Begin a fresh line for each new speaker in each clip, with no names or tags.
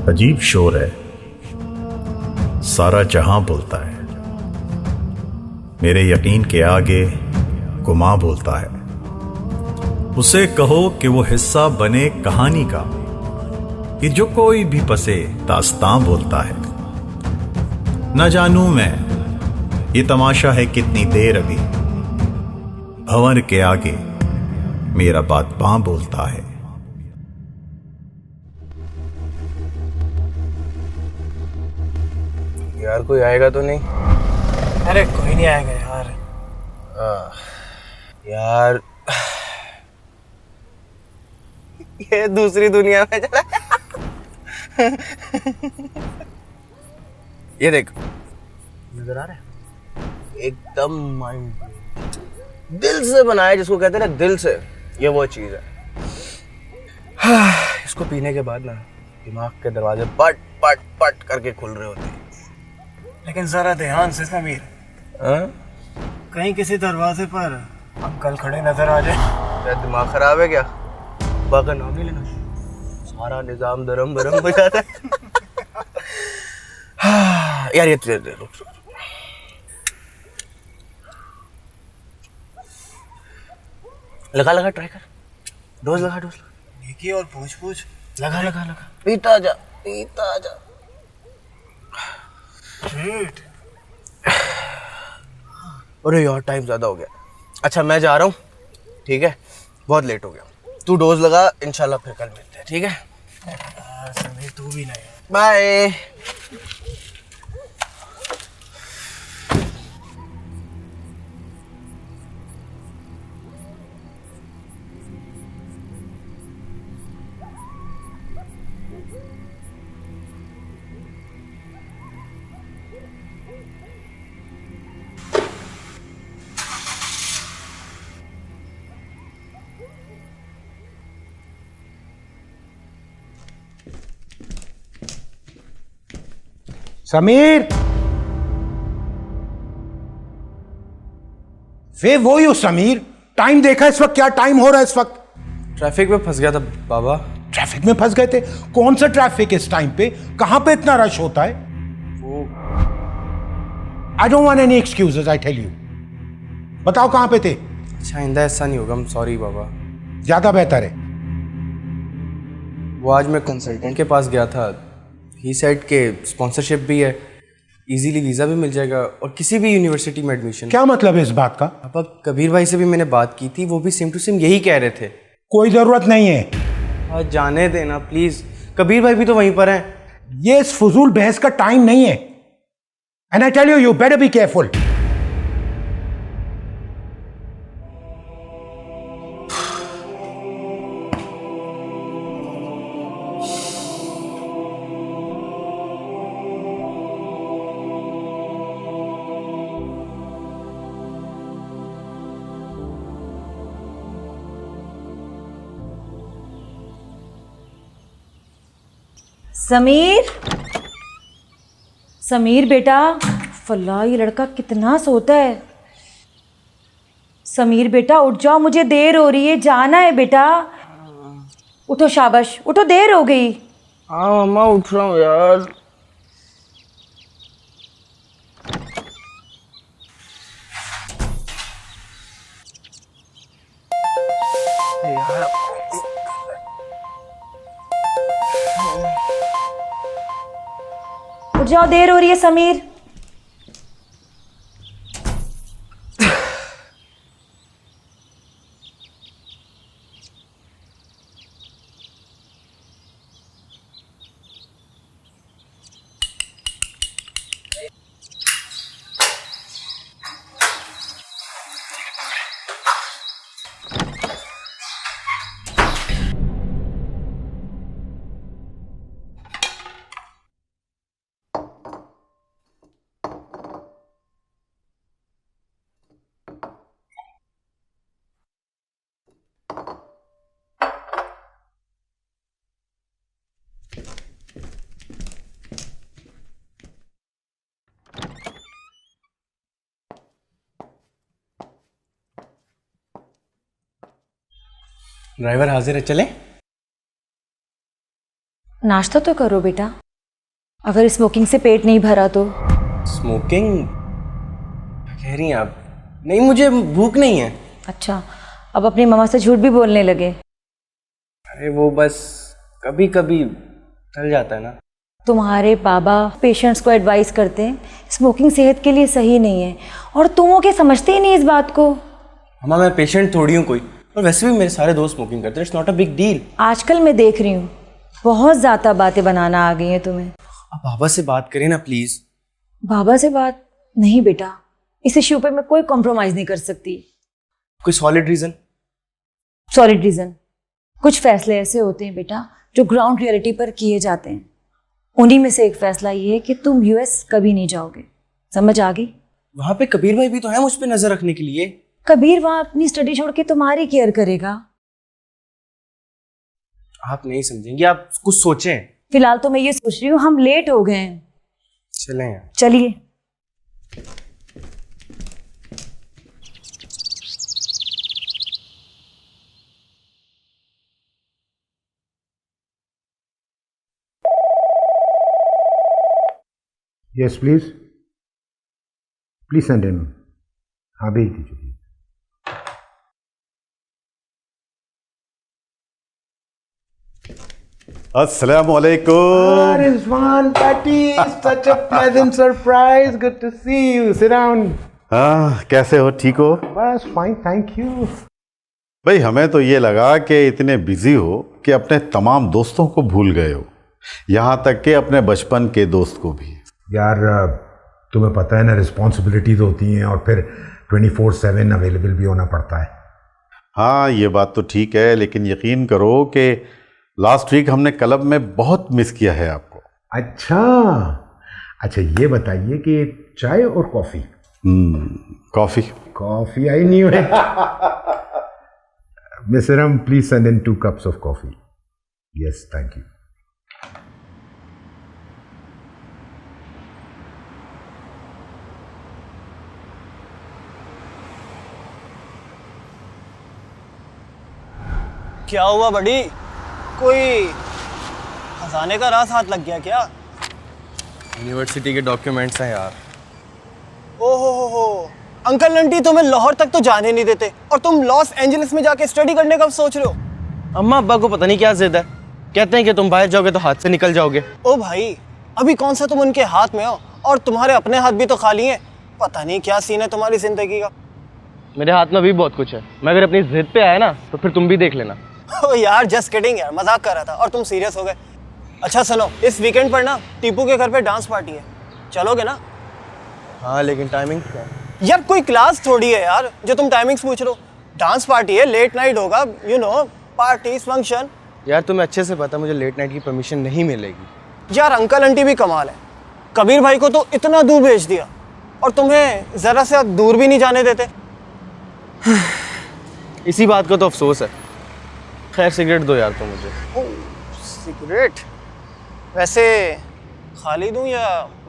अजीब शोर है, सारा जहां बोलता है, मेरे यकीन के आगे गुमा बोलता है। उसे कहो कि वो हिस्सा बने कहानी का, कि जो कोई भी पसे दास्तां बोलता है। न जानूं मैं ये तमाशा है कितनी देर अभी, भंवर के आगे मेरा बातबां बोलता है।
यार कोई आएगा तो नहीं?
अरे कोई नहीं आएगा यार।
यार ये दूसरी दुनिया में चला। ये देख, नजर आ रहा है? एकदम माइंड दिल से बनाया, जिसको कहते हैं ना दिल से, ये वो चीज है। इसको पीने के बाद ना दिमाग के दरवाजे पट पट पट करके खुल रहे होते हैं।
लेकिन जरा ध्यान से समीर, कहीं किसी दरवाजे पर अंकल खड़े नजर आ जाए।
तेरा दिमाग खराब है क्या? अब्बा का नाम नहीं लेना, सारा निजाम दरम बरम हो जाता है। यार ये रुक, लगा ट्राई कर, डोज लगा।
देखिए और पूछ
लगा पीता जा।
Shit.
अरे यार टाइम ज्यादा हो गया। अच्छा मैं जा रहा हूँ, ठीक है? बहुत लेट हो गया। तू डोज लगा, इंशाल्लाह फिर कल मिलते हैं, ठीक है?
समीर तू भी नहीं।
बाय।
समीर, वे वो यू समीर, टाइम देखा इस वक्त क्या टाइम हो रहा है इस वक्त?
ट्रैफिक में फंस गया था बाबा।
ट्रैफिक में फंस गए थे? कौन सा ट्रैफिक इस टाइम पे? कहां पे इतना रश होता है?
वो
I don't want any excuses, I tell you. बताओ कहां पे थे?
अच्छा आइंदा ऐसा नहीं होगा, सॉरी बाबा।
ज्यादा बेहतर है।
वो आज मैं कंसल्टेंट के पास गया था, ही सेड के स्पॉन्सरशिप भी है, इजीली वीज़ा भी मिल जाएगा और किसी भी यूनिवर्सिटी में एडमिशन।
क्या मतलब है इस बात का?
पापा कबीर भाई से भी मैंने बात की थी, वो भी सेम टू सेम यही कह रहे थे।
कोई जरूरत नहीं है।
आज जाने देना प्लीज, कबीर भाई भी तो वहीं पर हैं।
ये इस फजूल बहस का टाइम नहीं है। And I tell you, you better be careful.
Sameer बेटा, फल्ला ये लड़का कितना सोता है। समीर बेटा उठ जाओ, मुझे देर हो रही है, जाना है बेटा। उठो, शाबाश उठो, देर हो गई।
हाँ मम्मा उठ रहा हूँ यार।
उठ जाओ, देर हो रही है समीर।
ड्राइवर हाजिर है, चले?
नाश्ता तो करो बेटा, अगर स्मोकिंग से पेट नहीं भरा तो।
स्मोकिंग कह रही हैं आप? नहीं, मुझे भूख नहीं है।
अच्छा, अब अपनी मम्मा से झूठ भी बोलने लगे।
अरे वो बस कभी कभी चल जाता है ना।
तुम्हारे बाबा पेशेंट्स को एडवाइस करते हैं स्मोकिंग सेहत के लिए सही नहीं है, और तुम हो के समझते ही नहीं इस बात को।
अम्मा मैं पेशेंट थोड़ी हूँ कोई, और वैसे भी मेरे सारे दोस्त स्मोकिंग करते हैं, it's not a big deal.
आजकल मैं देख रही हूँ बहुत ज़्यादा बातें बनाना आ गई हैं तुम्हें।
आप बाबा से बात करें ना प्लीज।
बाबा से बात नहीं बेटा, इस इश्यू पे मैं कोई कॉम्प्रोमाइज़ नहीं कर सकती।
कोई सॉलिड रीजन?
सॉलिड रीज़न, कुछ फैसले ऐसे होते हैं बेटा जो ग्राउंड रियलिटी पर किए जाते हैं। उन्हीं में से एक फैसला ये है कि तुम यूएस कभी नहीं जाओगे। समझ आ गई?
वहां पे कबीर भाई भी तो है मुझ पे नजर रखने के लिए।
कबीर वहां अपनी स्टडी छोड़ के तुम्हारी केयर करेगा।
आप नहीं समझेंगे, आप कुछ सोचें।
फिलहाल तो मैं ये सोच रही हूँ हम लेट हो गए हैं।
चलें यार।
चलिए।
Yes, please. Please send him. हाँ भेज दीजिए।
Assalamualaikum.
Rizwan, Patty, such a pleasant surprise. Good to see you. Sit down.
हाँ, कैसे हो? ठीक हो?
बस fine, thank you.
भाई हमें तो ये लगा कि इतने बिजी हो कि अपने तमाम दोस्तों को भूल गए हो, यहाँ तक कि अपने बचपन के दोस्त को भी।
यार तुम्हें पता है ना, रिस्पॉन्सिबिलिटीज होती हैं और फिर 24/7 अवेलेबल भी होना पड़ता है।
हाँ ये बात तो ठीक है, लेकिन यकीन करो कि लास्ट वीक हमने क्लब में बहुत मिस किया है आपको।
अच्छा अच्छा, ये बताइए कि चाय और coffee?
Coffee.
Coffee, I knew it. Mister Ram, please send in 2 cups of coffee. Yes, thank you.
क्या हुआ बड़ी, कोई खजाने का राज हाथ लग गया क्या?
यूनिवर्सिटी के डॉक्यूमेंट्स हैं यार।
हो, अंकल आंटी तुम्हें लाहौर तक तो जाने नहीं देते और तुम लॉस एंजलिस में जाके स्टडी करने का सोच रहे हो।
अम्मा अब्बा को पता नहीं क्या जिद है, कहते हैं कि तुम बाहर जाओगे तो हाथ से निकल जाओगे।
ओ भाई, अभी कौन सा तुम उनके हाथ में हो, और तुम्हारे अपने हाथ भी तो खाली हैं। पता नहीं क्या सीन है तुम्हारी जिंदगी का।
मेरे हाथ में भी बहुत कुछ है, मैं अगर अपनी जिद पे आया ना तो फिर तुम भी देख लेना।
ओ यार, जस्ट किडिंग यार, मजाक कर रहा था और तुम सीरियस हो गए। अच्छा सुनो, इस वीकेंड पर ना टीपू के घर पे डांस पार्टी है, चलोगे ना?
हाँ लेकिन टाइमिंग क्या है?
यार कोई क्लास थोड़ी है यार जो तुम टाइमिंग्स पूछ रहे हो। डांस पार्टी है, लेट नाइट होगा, यू नो, पार्टी फंक्शन।
यार तुम्हें अच्छे से पता मुझे लेट नाइट की परमिशन नहीं मिलेगी।
यार अंकल आंटी भी कमाल है, कबीर भाई को तो इतना दूर भेज दिया और तुम्हें जरा से दूर भी नहीं जाने देते।
इसी बात का तो अफसोस है। खैर सिगरेट दो यार तुम मुझे।
ओह, सिगरेट? वैसे खाली दूं या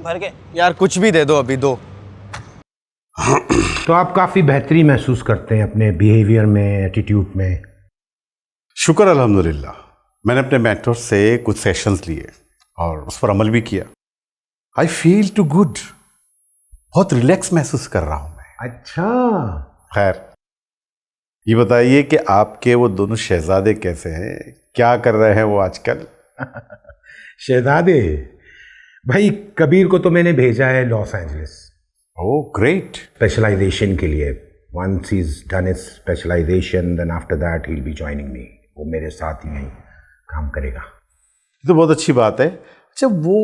भर के?
यार कुछ भी दे दो, अभी दो।
तो आप काफ़ी बेहतरी महसूस करते हैं अपने बिहेवियर में, एटीट्यूड में?
शुक्र अल्हम्दुलिल्लाह, मैंने अपने मेंटर से कुछ सेशंस लिए और उस पर अमल भी किया। आई फील टू गुड, बहुत रिलैक्स महसूस कर रहा हूं मैं।
अच्छा।
खैर ये बताइए कि आपके वो दोनों शहजादे कैसे हैं, क्या कर रहे हैं वो आजकल?
शहजादे भाई, कबीर को तो मैंने भेजा है Los Angeles.
Oh great.
Specialisation के लिए। Once he is done his specialisation, then after that he will be joining me. वो मेरे साथ ही यहीं काम करेगा।
तो बहुत अच्छी बात है। अच्छा वो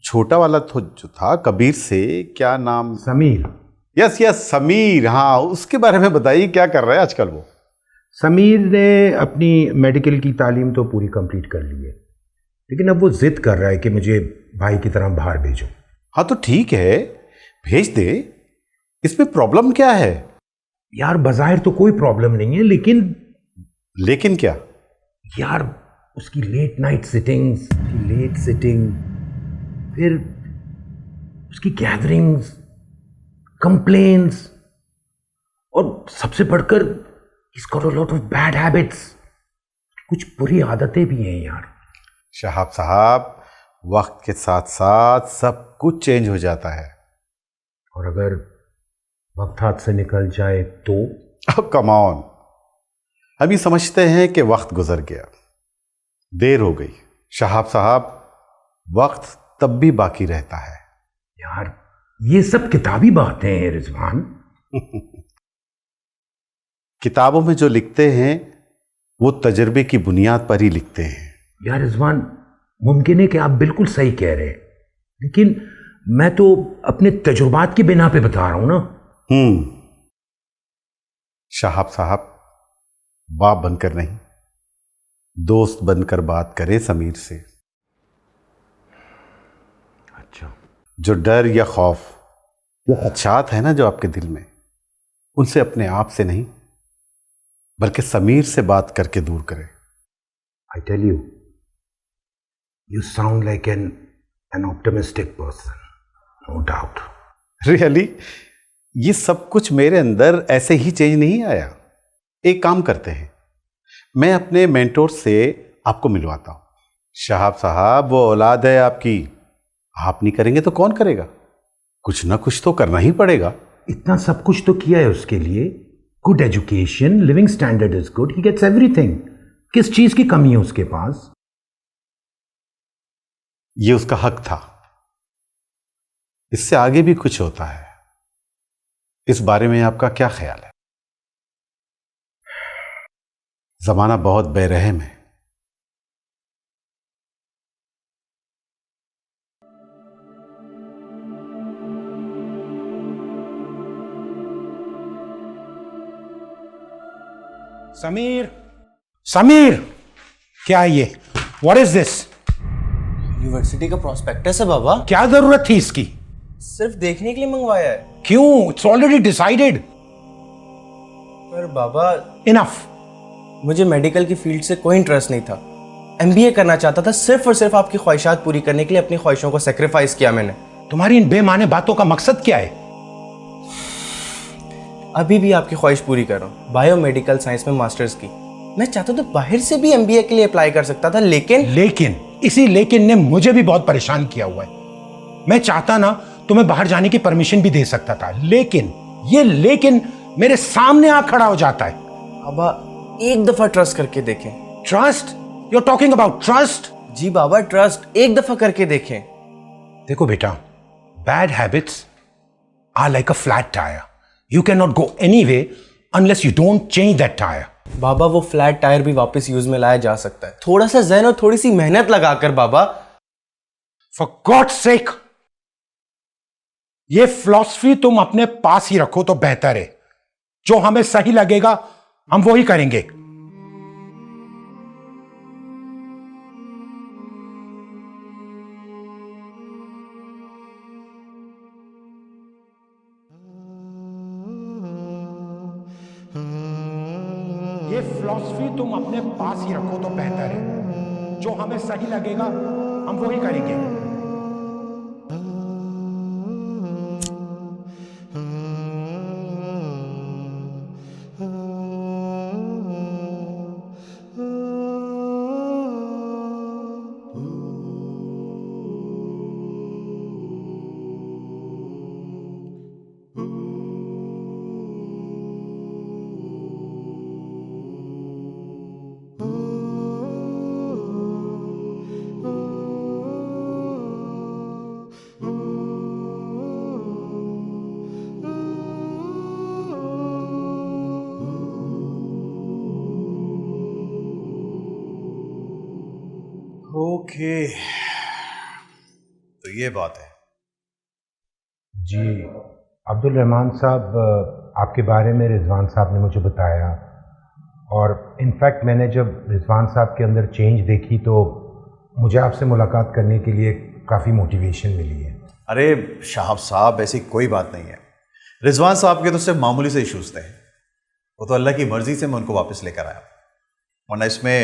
छोटा वाला तो जो था कबीर से, क्या नाम?
समीर।
यस यस समीर, हाँ उसके बारे में बताइए, क्या कर रहा है आजकल वो?
समीर ने अपनी मेडिकल की तालीम तो पूरी कंप्लीट कर ली है, लेकिन अब वो जिद कर रहा है कि मुझे भाई की तरह बाहर भेजो।
हाँ तो ठीक है, भेज दे, इसमें प्रॉब्लम क्या है?
यार बज़ाहिर तो कोई प्रॉब्लम नहीं है,
लेकिन क्या?
यार उसकी late night sittings, late sitting, फिर उसकी गैदरिंग्स, कंप्लेन्स, और सबसे बढ़कर he's got a lot of bad habits. कुछ बुरी आदतें भी हैं यार।
शहाब साहब, वक्त के साथ साथ सब कुछ चेंज हो जाता है।
और अगर वक्त हाथ से निकल जाए तो?
अब कम ऑन, हम ये समझते हैं कि वक्त गुजर गया, देर हो गई। शहाब साहब, वक्त तब भी बाकी रहता है।
यार ये सब किताबी बातें हैं रिजवान।
किताबों में जो लिखते हैं वो तजर्बे की बुनियाद पर ही लिखते हैं।
यार रिजवान, मुमकिन है कि आप बिल्कुल सही कह रहे हैं, लेकिन मैं तो अपने तजुर्बात की बिना पे बता रहा हूं ना।
शहाब साहब, बाप बनकर नहीं, दोस्त बनकर बात करें समीर से।
अच्छा।
जो डर या खौफ, वो खदशात है ना जो आपके दिल में, उनसे अपने आप से नहीं बल्कि समीर से बात करके दूर करें।
I tell you, you sound like an optimistic person, no doubt.
Really, ये सब कुछ मेरे अंदर ऐसे ही चेंज नहीं आया। एक काम करते हैं, मैं अपने मेंटोर से आपको मिलवाता हूं। शहाब साहब, वो औलाद है आपकी, आप नहीं करेंगे तो कौन करेगा? कुछ ना कुछ तो करना ही पड़ेगा।
इतना सब कुछ तो किया है उसके लिए, good education, living standard is good, he gets everything. किस चीज की कमी है उसके पास?
ये उसका हक था। इससे आगे भी कुछ होता है। इस बारे में आपका क्या ख्याल है? जमाना बहुत बेरहम है।
समीर, समीर, क्या है ये? What is this?
यूनिवर्सिटी का प्रॉस्पेक्टस है बाबा।
क्या जरूरत थी इसकी?
सिर्फ देखने के लिए मंगवाया है।
क्यों? It's already decided.
पर बाबा,
इनफ।
मुझे मेडिकल की फील्ड से कोई इंटरेस्ट नहीं था। एमबीए करना चाहता था, सिर्फ और सिर्फ आपकी ख्वाहिशात पूरी करने के लिए अपनी ख्वाहिशों को सेक्रीफाइस किया मैंने।
तुम्हारी इन बेमाने बातों का मकसद क्या है?
अभी भी आपकी ख्वाहिश पूरी कर रहा हूँ, बायोमेडिकल साइंस में मास्टर्स की। मैं चाहता तो बाहर से भी एमबीए के लिए अप्लाई कर सकता था, लेकिन
इसी लेकिन ने मुझे भी बहुत परेशान किया हुआ है। मैं चाहता ना तो मैं बाहर जाने की परमिशन भी दे सकता था, लेकिन मेरे सामने आ खड़ा हो जाता है।
बाबा, एक दफा ट्रस्ट करके देखें।
Trust? You are talking about trust?
जी बाबा, ट्रस्ट एक दफा करके देखें।
देखो बेटा, bad habits are like a flat tyre. You can not go anyway unless you don't change that tyre.
बाबा, वो फ्लैट टायर भी वापस यूज में लाया जा सकता है, थोड़ा सा जहन और थोड़ी सी मेहनत लगाकर। बाबा,
फॉर गॉड्स सेक, ये फिलॉसफी तुम अपने पास ही रखो तो बेहतर है। जो हमें सही लगेगा हम वो ही करेंगे। ये फिलॉसफी तुम अपने पास ही रखो तो बेहतर है। जो हमें सही लगेगा हम वो ही करेंगे।
ओके, तो ये बात है।
जी अब्दुल रहमान साहब, आपके बारे में रिजवान साहब ने मुझे बताया, और इनफैक्ट मैंने जब रिजवान साहब के अंदर चेंज देखी तो मुझे आपसे मुलाकात करने के लिए काफ़ी मोटिवेशन मिली है।
अरे शाहब साहब, ऐसी कोई बात नहीं है। रिजवान साहब के तो सिर्फ मामूली से इश्यूज थे, वो तो अल्लाह की मर्जी से मैं उनको वापस लेकर आया, वरना इसमें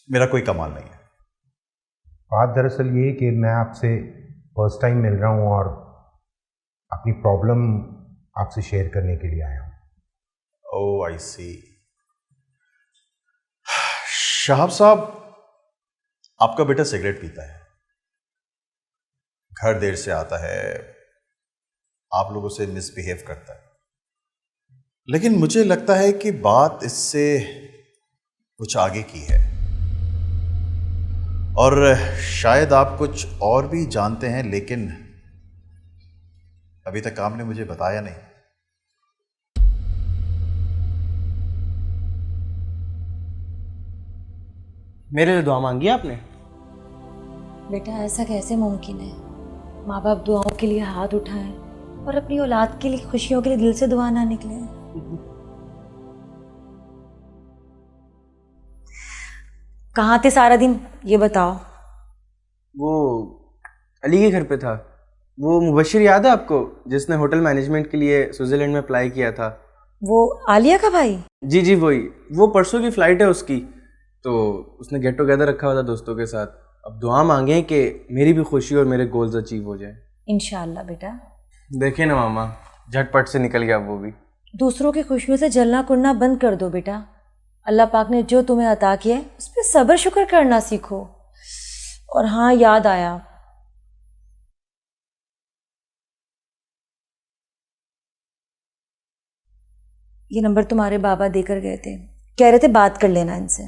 मेरा कोई कमाल नहीं है।
बात दरअसल ये कि मैं आपसे फर्स्ट टाइम मिल रहा हूँ और अपनी प्रॉब्लम आपसे शेयर करने के लिए आया हूँ।
ओह आई सी। शहाब साहब, आपका बेटा सिगरेट पीता है, घर देर से आता है, आप लोगों से मिसबिहेव करता है, लेकिन मुझे लगता है कि बात इससे कुछ आगे की है और शायद आप कुछ और भी जानते हैं, लेकिन अभी तक आपने मुझे बताया नहीं।
मेरे लिए दुआ मांगी आपने?
बेटा ऐसा कैसे मुमकिन है? माँ बाप दुआओं के लिए हाथ उठाएं और अपनी औलाद के लिए, खुशियों के लिए दिल से दुआ ना निकले। कहाँ थे सारा दिन ये बताओ?
वो अली के घर पे था। वो मुबशिर याद है आपको, जिसने होटल मैनेजमेंट के लिए स्विट्जरलैंड में अप्लाई किया था?
वो आलिया का भाई?
जी जी वही। वो परसों की फ़्लाइट है उसकी, तो उसने गेट टुगेदर रखा हुआ था दोस्तों के साथ। अब दुआ मांगे कि मेरी भी खुशी और मेरे गोल्स अचीव हो जाए।
इंशाल्लाह बेटा।
देखे ना मामा, झटपट से निकल गया वो भी।
दूसरों की खुशियों से जलना कुड़ना बंद कर दो बेटा। अल्लाह पाक ने जो तुम्हें अता किया है उस पर सब्र शुक्र करना सीखो। और हाँ, याद आया, ये नंबर तुम्हारे बाबा देकर गए थे, कह रहे थे बात कर लेना इनसे।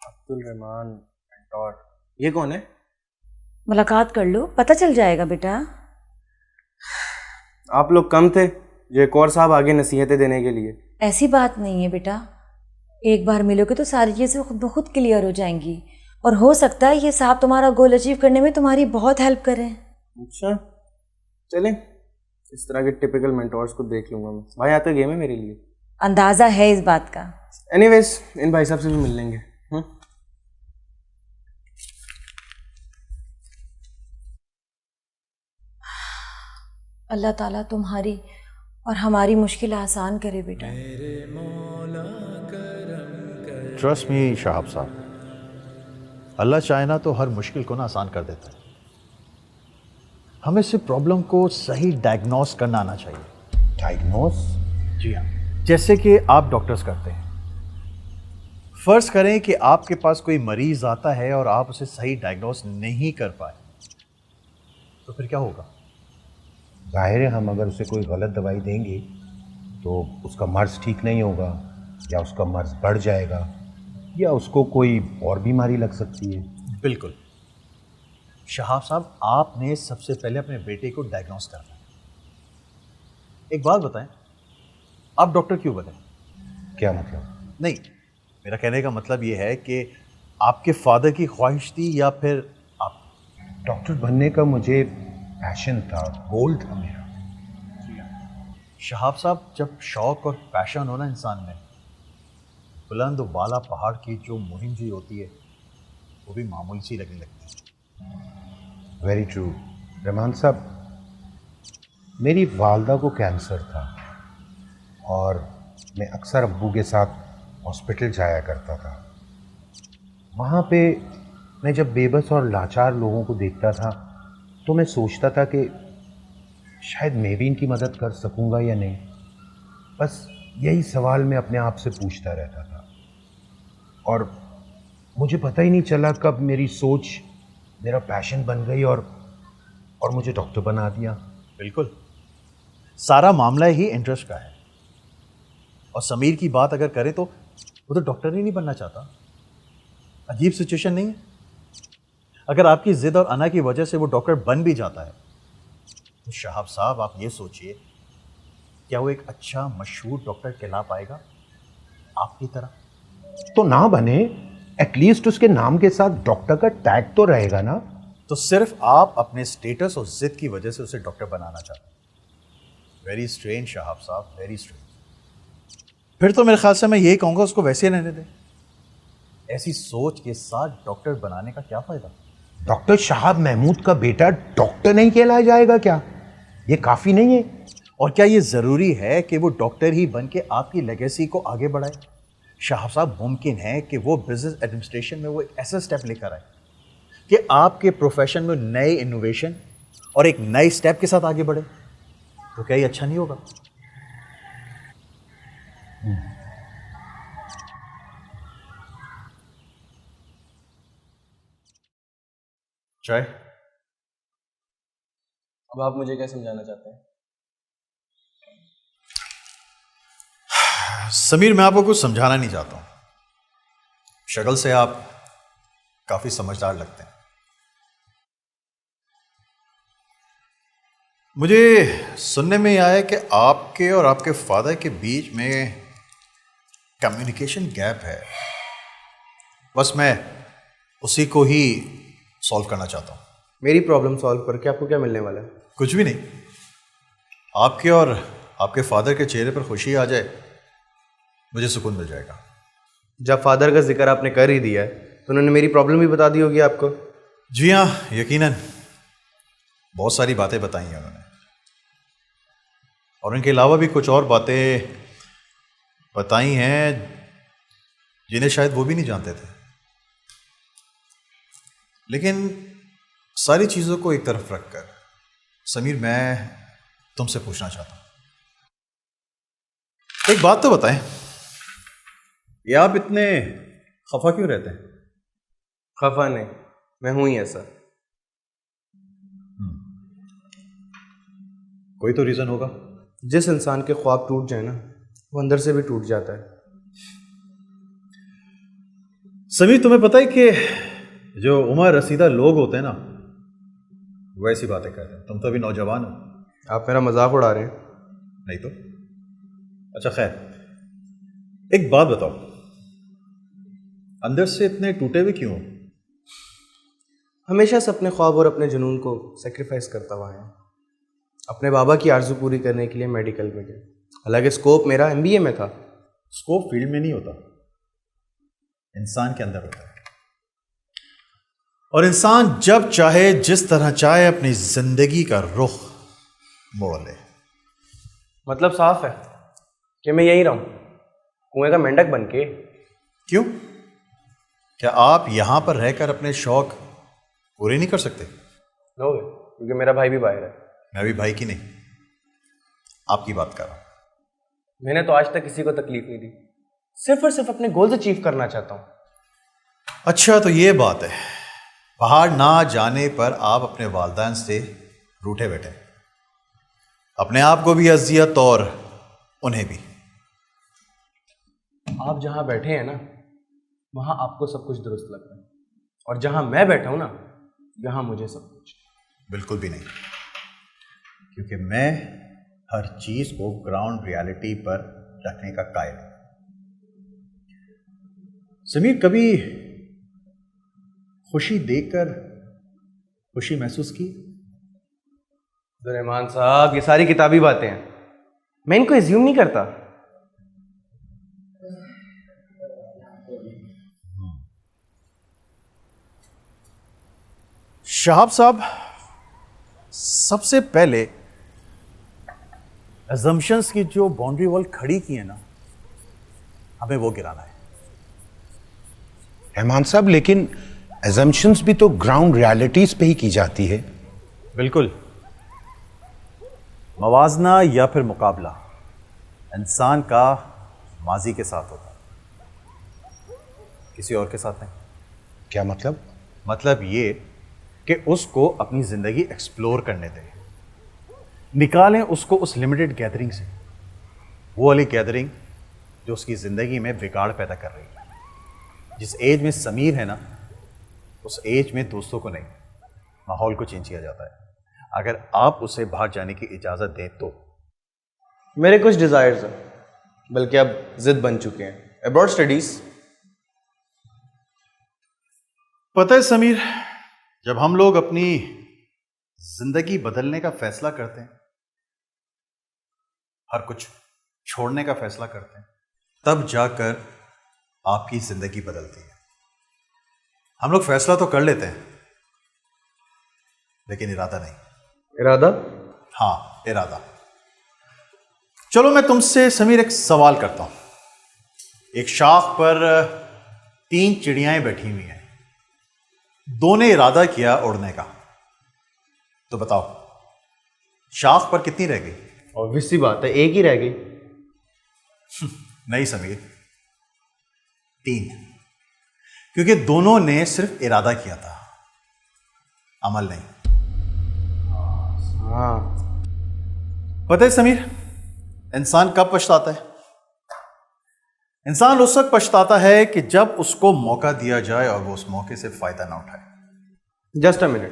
अब्दुल रहमान मेंटोर, ये कौन है?
मुलाकात कर लो, पता चल जाएगा बेटा।
आप लोग कम थे जो एक और साहब आगे नसीहतें देने के लिए।
ऐसी बात नहीं है बेटा, एक बार मिलोगे तो सारी चीज़ें खुद ब खुद क्लियर हो जाएंगी और हो सकता है ये साहब तुम्हारा गोल अचीव करने में तुम्हारी बहुत हेल्प करें।
अच्छा चलें, इस तरह के टिपिकल मेंटोर्स को देख लूंगा मैं। भाई आता गेम है मेरे लिए,
अंदाज़ा है इस बात का।
एनीवेज इन भाई साहब से भी मिल लेंगे।
अल्लाह ताला तुम्हारी और हमारी मुश्किल आसान करे बेटा।
ट्रस्ट मी शहाब साहब, अल्लाह चाहे ना तो हर मुश्किल को ना आसान कर देता है। हमें सिर्फ प्रॉब्लम को सही डायग्नोस करना आना चाहिए।
डायग्नोस?
जी हाँ, जैसे कि आप डॉक्टर्स करते हैं। फर्ज करें कि आपके पास कोई मरीज आता है और आप उसे सही डायग्नोस नहीं कर पाए, तो फिर क्या होगा?
जाहिर है हम अगर उसे कोई गलत दवाई देंगे तो उसका मर्ज़ ठीक नहीं होगा, या उसका मर्ज़ बढ़ जाएगा, या उसको कोई और बीमारी लग सकती है।
बिल्कुल शहाब साहब, आपने सबसे पहले अपने बेटे को डायग्नोस करना है। एक बात बताएं, आप डॉक्टर क्यों बने?
क्या मतलब?
नहीं, मेरा कहने का मतलब ये है कि आपके फादर की ख्वाहिश थी या फिर आप?
डॉक्टर बनने का मुझे पैशन था, गोल था मेरा।
शहाब साहब, जब शौक और पैशन हो ना इंसान में, बुलंद बाला पहाड़ की जो मुहिम जी होती है वो भी मामूली सी लगने लगती है।
Very true. रहमान साहब, मेरी वालदा को कैंसर था और मैं अक्सर अब्बू के साथ हॉस्पिटल जाया करता था। वहाँ पे मैं जब बेबस और लाचार लोगों को देखता था तो मैं सोचता था कि शायद मैं भी इनकी मदद कर सकूंगा या नहीं। बस यही सवाल मैं अपने आप से पूछता रहता था और मुझे पता ही नहीं चला कब मेरी सोच मेरा पैशन बन गई और मुझे डॉक्टर बना दिया।
बिल्कुल, सारा मामला ही इंटरेस्ट का है। और समीर की बात अगर करें तो वो तो डॉक्टर ही नहीं बनना चाहता। अजीब सिचुएशन नहीं है? अगर आपकी जिद और अना की वजह से वो डॉक्टर बन भी जाता है तो शहाब साहब आप ये सोचिए, क्या वो एक अच्छा मशहूर डॉक्टर कहला पाएगा आपकी तरह?
तो ना बने, एटलीस्ट उसके नाम के साथ डॉक्टर का टैग तो रहेगा ना।
तो सिर्फ आप अपने स्टेटस और जिद की वजह से उसे डॉक्टर बनाना चाहते हैं। वेरी स्ट्रेंज शहाब साहब, वेरी स्ट्रेंज। फिर तो मेरे ख्याल से मैं यही कहूँगा उसको वैसे रहने दें। ऐसी सोच के साथ डॉक्टर बनाने का क्या फ़ायदा?
डॉक्टर शहाब महमूद का बेटा डॉक्टर नहीं कहलाया जाएगा क्या? ये काफ़ी नहीं है?
और क्या ये ज़रूरी है कि वो डॉक्टर ही बन के आपकी लेगेसी को आगे बढ़ाए? शहाब साहब, मुमकिन है कि वो बिजनेस एडमिनिस्ट्रेशन में वो एक ऐसा स्टेप लेकर आए कि आपके प्रोफेशन में नए इनोवेशन और एक नए स्टेप के साथ आगे बढ़े। तो क्या ये अच्छा नहीं होगा? चाय?
अब आप मुझे क्या समझाना चाहते हैं?
समीर, मैं आपको कुछ समझाना नहीं चाहता हूं। शक्ल से आप काफी समझदार लगते हैं। मुझे सुनने में आया कि आपके और आपके फादर के बीच में कम्युनिकेशन गैप है। बस मैं उसी को ही सॉल्व करना चाहता हूं।
मेरी प्रॉब्लम सॉल्व करके आपको क्या मिलने वाला है?
कुछ भी नहीं। आपके और आपके फादर के चेहरे पर खुशी आ जाए, मुझे सुकून मिल जाएगा।
जब फादर का जिक्र आपने कर ही दिया है तो उन्होंने मेरी प्रॉब्लम भी बता दी होगी आपको।
जी हाँ, यकीनन बहुत सारी बातें बताई हैं उन्होंने, और इनके अलावा भी कुछ और बातें बताई हैं जिन्हें शायद वो भी नहीं जानते थे। लेकिन सारी चीज़ों को एक तरफ रखकर समीर, मैं तुमसे पूछना चाहता हूँ, एक बात तो बताएं, ये आप इतने खफा क्यों रहते हैं?
खफा नहीं, मैं हूं ही ऐसा।
कोई तो रीज़न होगा।
जिस इंसान के ख्वाब टूट जाए ना, वो अंदर से भी टूट जाता है।
समीर, तुम्हें पता है कि जो उम्र रसीदा लोग होते हैं ना, वैसी बातें करते हैं। तुम तो अभी नौजवान हो।
आप मेरा मजाक उड़ा रहे हैं?
नहीं तो। अच्छा खैर, एक बात बताओ, अंदर से इतने टूटे हुए क्यों हो?
हमेशा से अपने ख्वाब और अपने जुनून को सेक्रीफाइस करता हुआ है। अपने बाबा की आरजू पूरी करने के लिए मेडिकल में गया। हालांकि स्कोप मेरा एमबीए में था।
स्कोप फील्ड में नहीं होता, इंसान के अंदर होता है। और इंसान जब चाहे, जिस तरह चाहे, अपनी जिंदगी का रुख मोड़ ले।
मतलब साफ है कि मैं यही रहूं, कुएं का मेंढक बन के।
क्यों? क्या आप यहां पर रहकर अपने शौक पूरे नहीं कर सकते?
नो वे, क्योंकि मेरा भाई भी बाहर है।
मैं भी भाई की नहीं, आपकी बात कर रहा हूं।
मैंने तो आज तक किसी को तकलीफ नहीं दी, सिर्फ और सिर्फ अपने गोल्स अचीव करना चाहता हूँ।
अच्छा, तो ये बात है। बाहर ना जाने पर आप अपने वालिदैन से रूठे बैठे, अपने आप को भी अजियत और उन्हें भी।
आप जहां बैठे हैं ना, वहां आपको सब कुछ दुरुस्त लग रहा है, और जहां मैं बैठा हूं ना, यहां मुझे सब कुछ।
बिल्कुल भी नहीं, क्योंकि मैं हर चीज को ग्राउंड रियलिटी पर रखने का कायल हूं। समीर, कभी खुशी देखकर खुशी महसूस की?
रहमान साहब, ये सारी किताबी बातें हैं, मैं इनको एज्यूम नहीं करता।
शहाब साहब, सबसे पहले अजम्पशंस की जो बाउंड्री वॉल खड़ी की है ना, हमें वो गिराना है।
रहमान साहब, लेकिन एजम्पशंस भी तो ग्राउंड रियलिटीज पे ही की जाती है।
बिल्कुल। मवाजना या फिर मुकाबला इंसान का माजी के साथ होता है, किसी और के साथ नहीं।
क्या मतलब?
मतलब ये कि उसको अपनी जिंदगी एक्सप्लोर करने दें, निकालें उसको उस लिमिटेड गैदरिंग से, वो वाली गैदरिंग जो उसकी जिंदगी में बिगाड़ पैदा कर रही है। जिस एज में समीर है ना, उस एज में दोस्तों को नहीं, माहौल को चेंज किया जाता है। अगर आप उसे बाहर जाने की इजाजत दें तो।
मेरे कुछ डिजायर्स हैं, बल्कि अब जिद बन चुके हैं। Abroad studies.
पता है समीर, जब हम लोग अपनी जिंदगी बदलने का फैसला करते हैं, हर कुछ छोड़ने का फैसला करते हैं, तब जाकर आपकी जिंदगी बदलती है। हम लोग फैसला तो कर लेते हैं, लेकिन इरादा नहीं।
इरादा?
हाँ, इरादा। चलो मैं तुमसे समीर एक सवाल करता हूं। एक शाख पर 3 चिड़ियाएं बैठी हुई हैं, दोनों ने इरादा किया उड़ने का, तो बताओ शाख पर कितनी रह गई?
ऑब्वियस सी बात है, एक ही रह गई।
नहीं समीर, 3, क्योंकि दोनों ने सिर्फ इरादा किया था। अमल नहीं।
हाँ,
पता है समीर, इंसान कब पछताता है? इंसान उस वक्त पछताता है कि जब उसको मौका दिया जाए और वो उस मौके से फायदा ना उठाए।
Just a minute.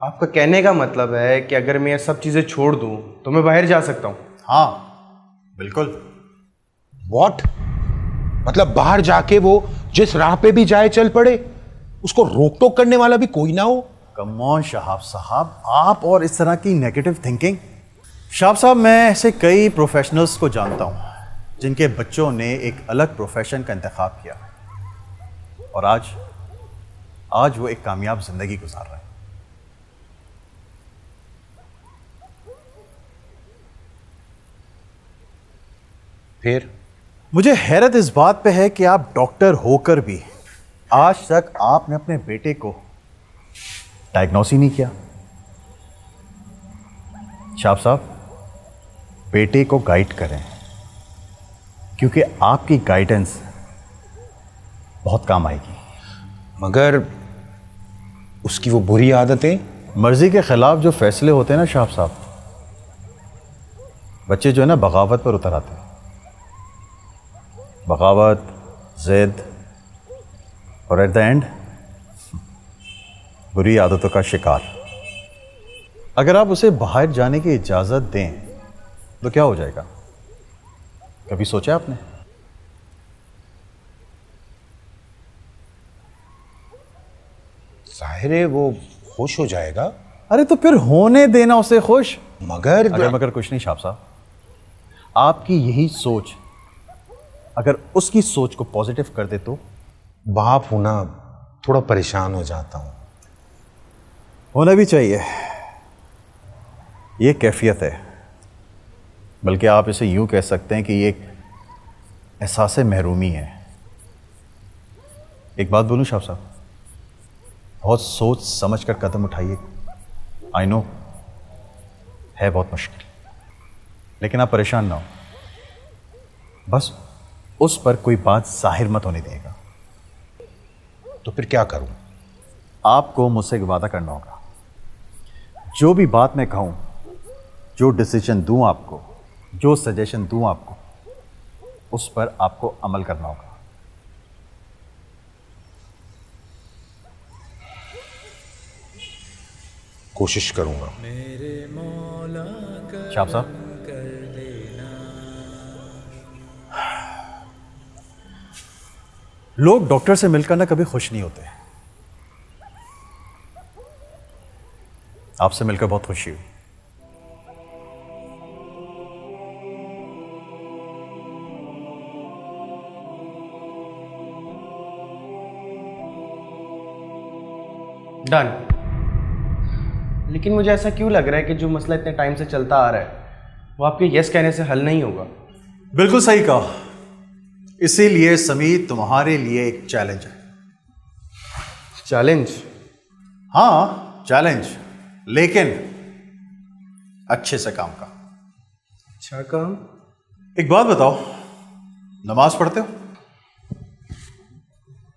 आपका कहने का मतलब है कि अगर मैं ये सब चीजें छोड़ दूं तो मैं बाहर जा सकता हूं?
हाँ बिल्कुल।
वॉट? मतलब बाहर जाके वो जिस राह पे भी जाए चल पड़े, उसको रोक टोक करने वाला भी कोई ना हो?
कम ऑन शहाब साहब, आप और इस तरह की नेगेटिव थिंकिंग। शहाब साहब, मैं ऐसे कई प्रोफेशनल्स को जानता हूं जिनके बच्चों ने एक अलग प्रोफेशन का इंतखाब किया और आज वो एक कामयाब जिंदगी गुजार रहे हैं।
फिर
मुझे हैरत इस बात पे है कि आप डॉक्टर होकर भी आज तक आपने अपने बेटे को डायग्नोस ही नहीं किया। शाह साहब, बेटे को गाइड करें, क्योंकि आपकी गाइडेंस बहुत काम आएगी।
मगर उसकी वो बुरी आदतें?
मर्जी के खिलाफ जो फैसले होते हैं ना शाह साहब, बच्चे जो है ना बगावत पर उतर आते हैं। बगावत, जिद और एट द एंड बुरी आदतों का शिकार। अगर आप उसे बाहर जाने की इजाज़त दें तो क्या हो जाएगा? कभी सोचा आपने?
जाहिर है वो खुश हो जाएगा।
अरे तो फिर होने देना उसे खुश।
मगर
कुछ नहीं शाह साहब, आपकी यही सोच अगर उसकी सोच को पॉजिटिव कर दे तो।
बाप होना थोड़ा परेशान हो जाता हूं।
होना भी चाहिए, ये कैफियत है। बल्कि आप इसे यूं कह सकते हैं कि ये एक एहसास महरूमी है। एक बात बोलूं शाह साहब, बहुत सोच समझ कर कदम उठाइए। आई नो है बहुत मुश्किल, लेकिन आप परेशान ना हो। बस उस पर कोई बात जाहिर मत होने देगा।
तो फिर क्या करूं?
आपको मुझसे एक वादा करना होगा। जो भी बात मैं कहूं, जो डिसीजन दूं आपको, जो सजेशन दूं आपको, उस पर आपको अमल करना होगा।
कोशिश करूंगा।
शाह साहब, लोग डॉक्टर से मिलकर ना कभी खुश नहीं होते। आपसे मिलकर बहुत खुशी हुई।
डन। लेकिन मुझे ऐसा क्यों लग रहा है कि जो मसला इतने टाइम से चलता आ रहा है वो आपके यस कहने से हल नहीं होगा?
बिल्कुल सही कहा। इसीलिए समीर, तुम्हारे लिए एक चैलेंज है।
चैलेंज?
हाँ चैलेंज, लेकिन अच्छे से काम का।
अच्छा काम?
एक बात बताओ, नमाज पढ़ते हो?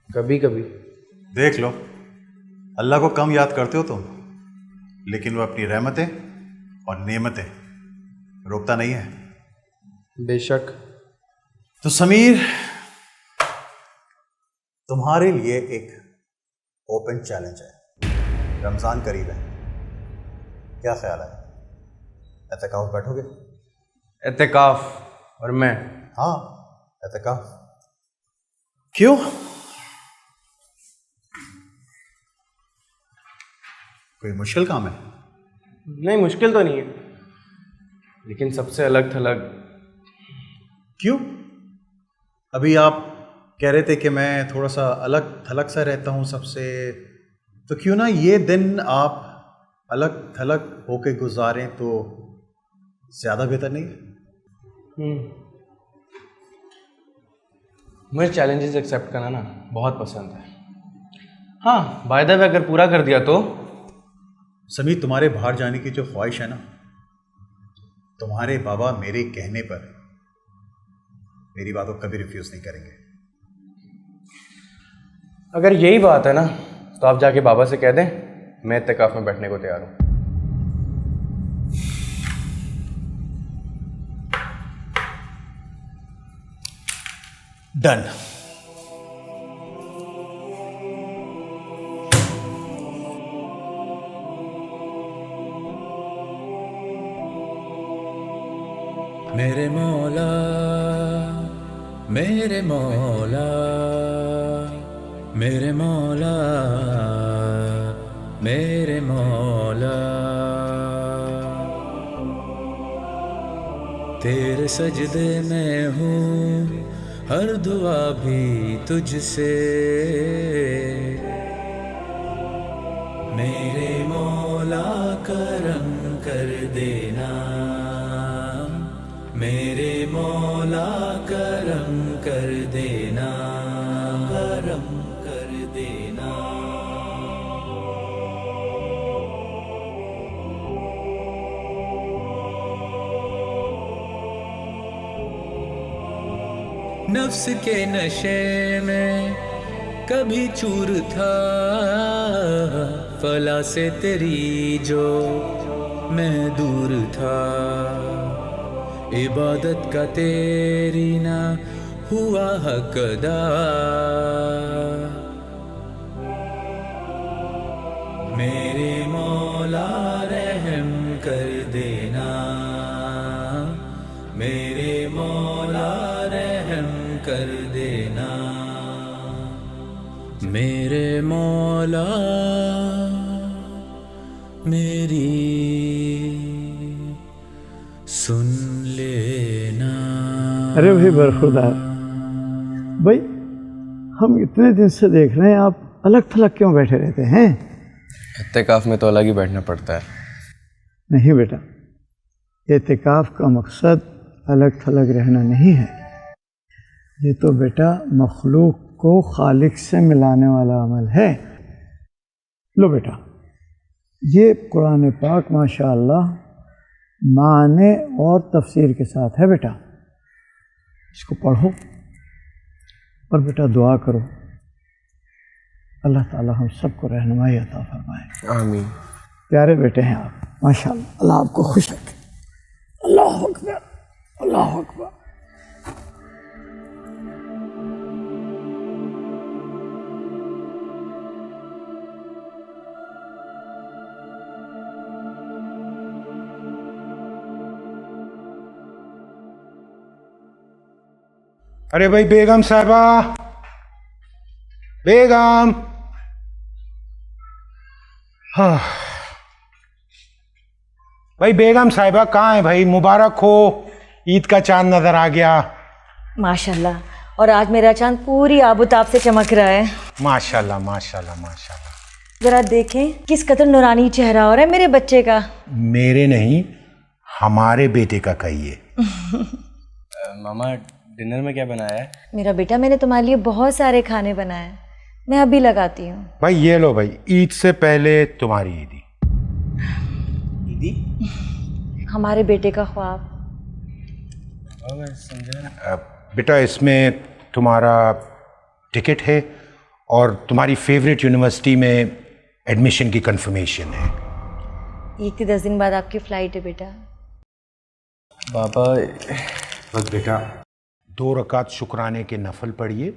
कभी कभी।
देख लो, अल्लाह को कम याद करते हो तुम, लेकिन वो अपनी रहमतें और नेमतें रोकता नहीं है।
बेशक।
तो समीर, तुम्हारे लिए एक ओपन चैलेंज है। रमजान करीब है, क्या ख्याल है? एतकाफ बैठोगे?
एतकाफ? और मैं?
हाँ एतकाफ। क्यों? कोई मुश्किल काम है?
नहीं, मुश्किल तो नहीं है, लेकिन सबसे अलग थलग।
क्यों? अभी आप कह रहे थे कि मैं थोड़ा सा अलग थलग सा रहता हूँ सबसे, तो क्यों ना ये दिन आप अलग थलग होके गुजारें तो ज़्यादा बेहतर नहीं है?
मुझे चैलेंजेस एक्सेप्ट करना ना बहुत पसंद है। हाँ, बाय द वे अगर पूरा कर दिया तो।
समीर, तुम्हारे बाहर जाने की जो ख्वाहिश है ना, तुम्हारे बाबा मेरे कहने पर मेरी बात को कभी रिफ्यूज नहीं करेंगे।
अगर यही बात है ना तो आप जाके बाबा से कह दें मैं इत्तेकाफ में बैठने को तैयार हूँ। डन।
मेरे मौला मेरे मौला मेरे मौला मेरे मौला, तेरे सजदे में हूँ हर दुआ भी तुझसे। मेरे मौला करम कर देना, मेरे मौला करम कर देना, करम कर देना। नफ्स के नशे में कभी चूर था, फला से तेरी जो मैं दूर था। इबादत का तेरी ना हुआ हक अदा, मेरे मौला रहम कर देना, मेरे मौला रहम कर देना। मेरे मौला मेरी सुन लेना।
अरे भाई बरखुरदार भाई, हम इतने दिन से देख रहे हैं आप अलग थलग क्यों बैठे रहते हैं?
इत्तेकाफ में तो अलग ही बैठना पड़ता है।
नहीं बेटा, एतिकाफ का मकसद अलग थलग रहना नहीं है। ये तो बेटा मखलूक को खालिक से मिलाने वाला अमल है। लो बेटा, ये कुरान पाक माशाअल्लाह माने और तफसीर के साथ है बेटा। इसको पढ़ो और बेटा दुआ करो, अल्लाह ताला हम सबको रहनुमाई अता फरमाए।
आमीन।
प्यारे बेटे हैं आप माशाअल्लाह, अल्लाह आपको खुश रखे। अल्लाह अकबर, अल्लाह अकबर।
अरे भाई बेगम साहबा, बेगम। हाँ भाई बेगम साहिबा कहाँ है भाई? मुबारक हो, ईद का चांद नजर आ गया।
माशाल्लाह, और आज मेरा चांद पूरी आबूताब से चमक रहा है।
माशाल्लाह माशाल्लाह माशाल्लाह।
जरा देखें किस कदर नूरानी चेहरा हो रहा है मेरे बच्चे का।
मेरे नहीं, हमारे बेटे का कहिए।
मामा डिनर में क्या बनाया है?
मेरा बेटा, मैंने तुम्हारे लिए बहुत सारे खाने बनाए, मैं अभी लगाती हूँ।
भाई ये लो भाई, ईद से पहले तुम्हारी ईदी।
ईदी?
हमारे बेटे का ख्वाब।
मैं समझा।
बेटा इसमें तुम्हारा टिकट है और तुम्हारी फेवरेट यूनिवर्सिटी में एडमिशन की कंफर्मेशन है।
ईद के 10 दिन बाद आपकी फ्लाइट है बेटा।
पापा
बस बेटा 2 रकात शुक्राने के नफल पढ़िए।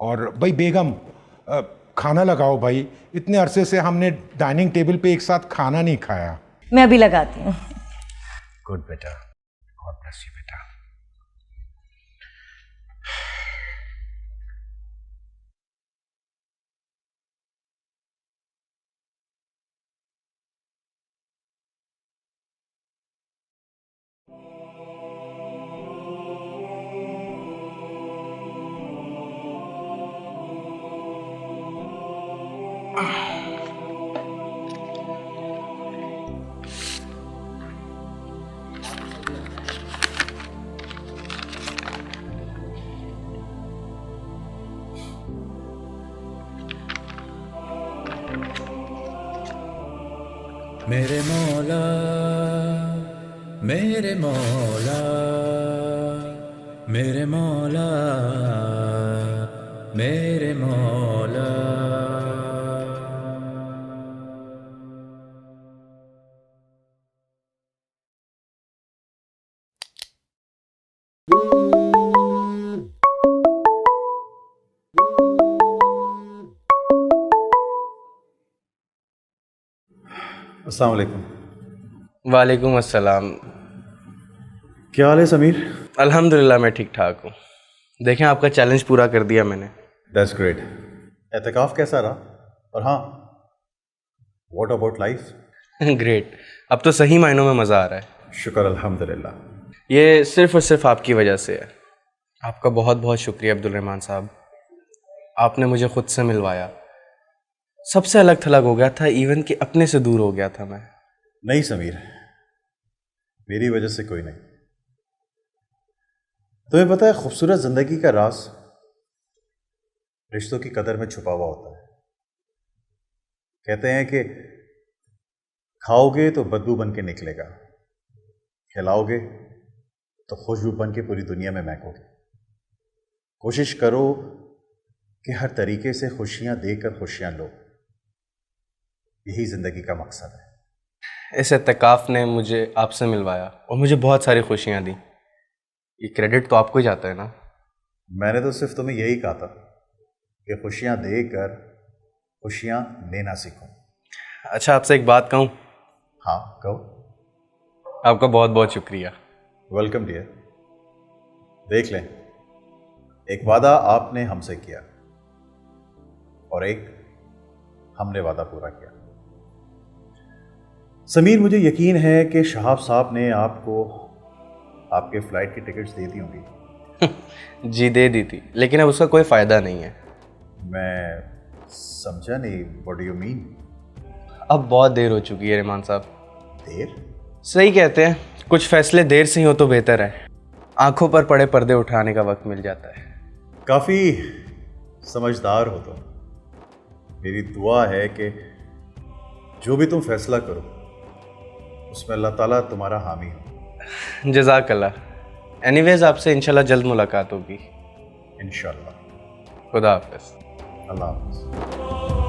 और भाई बेगम खाना लगाओ भाई, इतने अरसे से हमने डाइनिंग टेबल पे एक साथ खाना नहीं खाया।
मैं अभी लगाती हूँ।
गुड बेटा, गॉड ब्लेस यू बेटा।
मेरे मौला मेरे मौला मेरे मौला मेरे मौला।
अस्सलाम वालेकुम।
वालेकुम अस्सलाम।
क्या हाल है समीर?
अल्हम्दुलिल्लाह मैं ठीक ठाक हूँ। देखें आपका चैलेंज पूरा कर दिया मैंने।
That's great. एहतिकाफ कैसा रहा? और हाँ, व्हाट अबाउट लाइफ?
ग्रेट, अब तो सही मायनों में मज़ा आ रहा है।
शुक्र अल्हम्दुलिल्लाह।
ये सिर्फ़ और सिर्फ आपकी वजह से है। आपका बहुत बहुत शुक्रिया अब्दुल रहमान साहब। आपने मुझे ख़ुद से मिलवाया। सबसे अलग थलग हो गया था, इवन कि अपने से दूर हो गया था मैं।
नहीं समीर, मेरी वजह से कोई नहीं। तुम्हें पता है खूबसूरत जिंदगी का राज रिश्तों की कदर में छुपा हुआ होता है। कहते हैं कि खाओगे तो बदबू बन के निकलेगा, खिलाओगे तो खुशबू बन के पूरी दुनिया में महकोगे। कोशिश करो कि हर तरीके से खुशियां देकर खुशियां लो, यही जिंदगी का मकसद है।
इस इत्तेकाफ़ ने मुझे आपसे मिलवाया और मुझे बहुत सारी खुशियाँ दी। ये क्रेडिट तो आपको ही जाता है ना।
मैंने तो सिर्फ तुम्हें यही कहा था कि खुशियां देकर खुशियां लेना सीखो।
अच्छा, आपसे एक बात कहूँ?
हाँ कहो।
आपका बहुत बहुत शुक्रिया।
Welcome dear. देख लें, एक वादा आपने हमसे किया और एक हमने वादा पूरा किया। समीर, मुझे यकीन है कि शहाब साहब ने आपको आपके फ्लाइट की टिकट्स दे दी होंगी।
जी दे दी थी, लेकिन अब उसका कोई फ़ायदा नहीं है।
मैं समझा नहीं, व्हाट डू यू मीन?
अब बहुत देर हो चुकी है रहमान साहब।
देर?
सही कहते हैं, कुछ फैसले देर से ही हो तो बेहतर है। आंखों पर पड़े पर्दे उठाने का वक्त मिल जाता है।
काफ़ी समझदार हो तुम। मेरी दुआ है कि जो भी तुम फैसला करो उसमें अल्लाह ताला तुम्हारा हामी हो।
जज़ाकल्लाह। एनीवेज, आपसे इंशाल्लाह जल्द मुलाकात होगी।
इंशाल्लाह।
खुदा हाफ़िज़।
अल्लाह हाफ़िज़।